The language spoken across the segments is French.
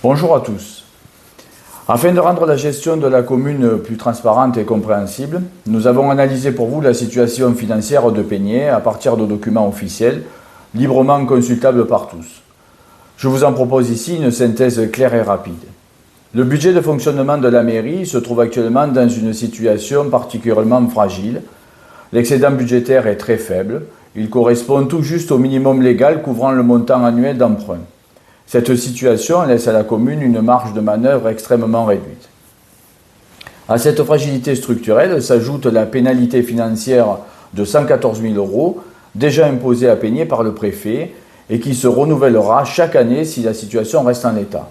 Bonjour à tous. Afin de rendre la gestion de la commune plus transparente et compréhensible, nous avons analysé pour vous la situation financière de Peigné à partir de documents officiels, librement consultables par tous. Je vous en propose ici une synthèse claire et rapide. Le budget de fonctionnement de la mairie se trouve actuellement dans une situation particulièrement fragile. L'excédent budgétaire est très faible, il correspond tout juste au minimum légal couvrant le montant annuel d'emprunt. Cette situation laisse à la commune une marge de manœuvre extrêmement réduite. À cette fragilité structurelle s'ajoute la pénalité financière de 114 000 € déjà imposée à Peigné par le préfet et qui se renouvellera chaque année si la situation reste en l'état.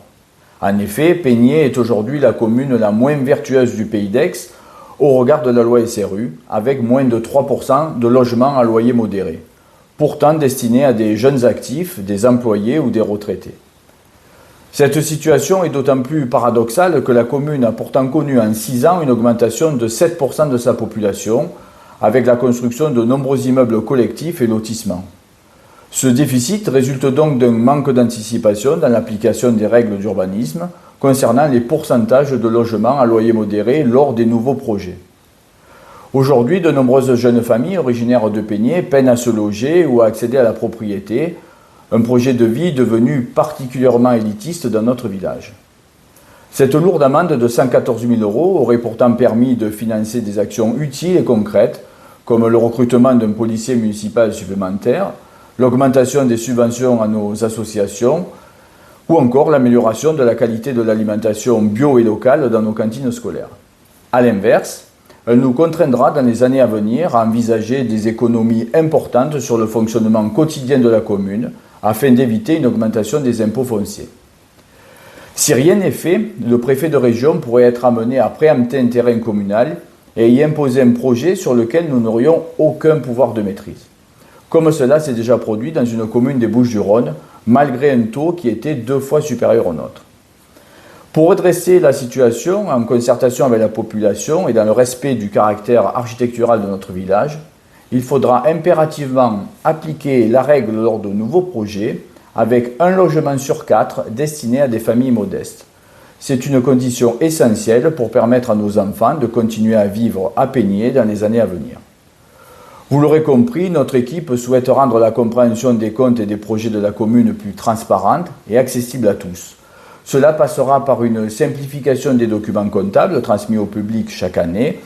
En effet, Peigné est aujourd'hui la commune la moins vertueuse du pays d'Aix au regard de la loi SRU, avec moins de 3% de logements à loyer modéré, pourtant destinés à des jeunes actifs, des employés ou des retraités. Cette situation est d'autant plus paradoxale que la commune a pourtant connu en 6 ans une augmentation de 7% de sa population, avec la construction de nombreux immeubles collectifs et lotissements. Ce déficit résulte donc d'un manque d'anticipation dans l'application des règles d'urbanisme concernant les pourcentages de logements à loyer modéré lors des nouveaux projets. Aujourd'hui, de nombreuses jeunes familles originaires de Peigné peinent à se loger ou à accéder à la propriété, un projet de vie devenu particulièrement élitiste dans notre village. Cette lourde amende de 114 000 € aurait pourtant permis de financer des actions utiles et concrètes, comme le recrutement d'un policier municipal supplémentaire, l'augmentation des subventions à nos associations, ou encore l'amélioration de la qualité de l'alimentation bio et locale dans nos cantines scolaires. A l'inverse, elle nous contraindra dans les années à venir à envisager des économies importantes sur le fonctionnement quotidien de la commune, afin d'éviter une augmentation des impôts fonciers. Si rien n'est fait, le préfet de région pourrait être amené à préempter un terrain communal et y imposer un projet sur lequel nous n'aurions aucun pouvoir de maîtrise. Comme cela s'est déjà produit dans une commune des Bouches-du-Rhône, malgré un taux qui était 2 fois supérieur au nôtre. Pour redresser la situation, en concertation avec la population et dans le respect du caractère architectural de notre village, il faudra impérativement appliquer la règle lors de nouveaux projets avec un logement sur 4 destiné à des familles modestes. C'est une condition essentielle pour permettre à nos enfants de continuer à vivre à Peigné dans les années à venir. Vous l'aurez compris, notre équipe souhaite rendre la compréhension des comptes et des projets de la commune plus transparente et accessible à tous. Cela passera par une simplification des documents comptables transmis au public chaque année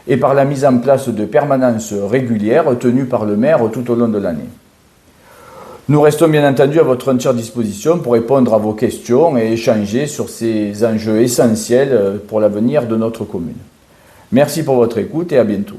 et par la mise en place de permanences régulières tenues par le maire tout au long de l'année. Nous restons bien entendu à votre entière disposition pour répondre à vos questions et échanger sur ces enjeux essentiels pour l'avenir de notre commune. Merci pour votre écoute et à bientôt.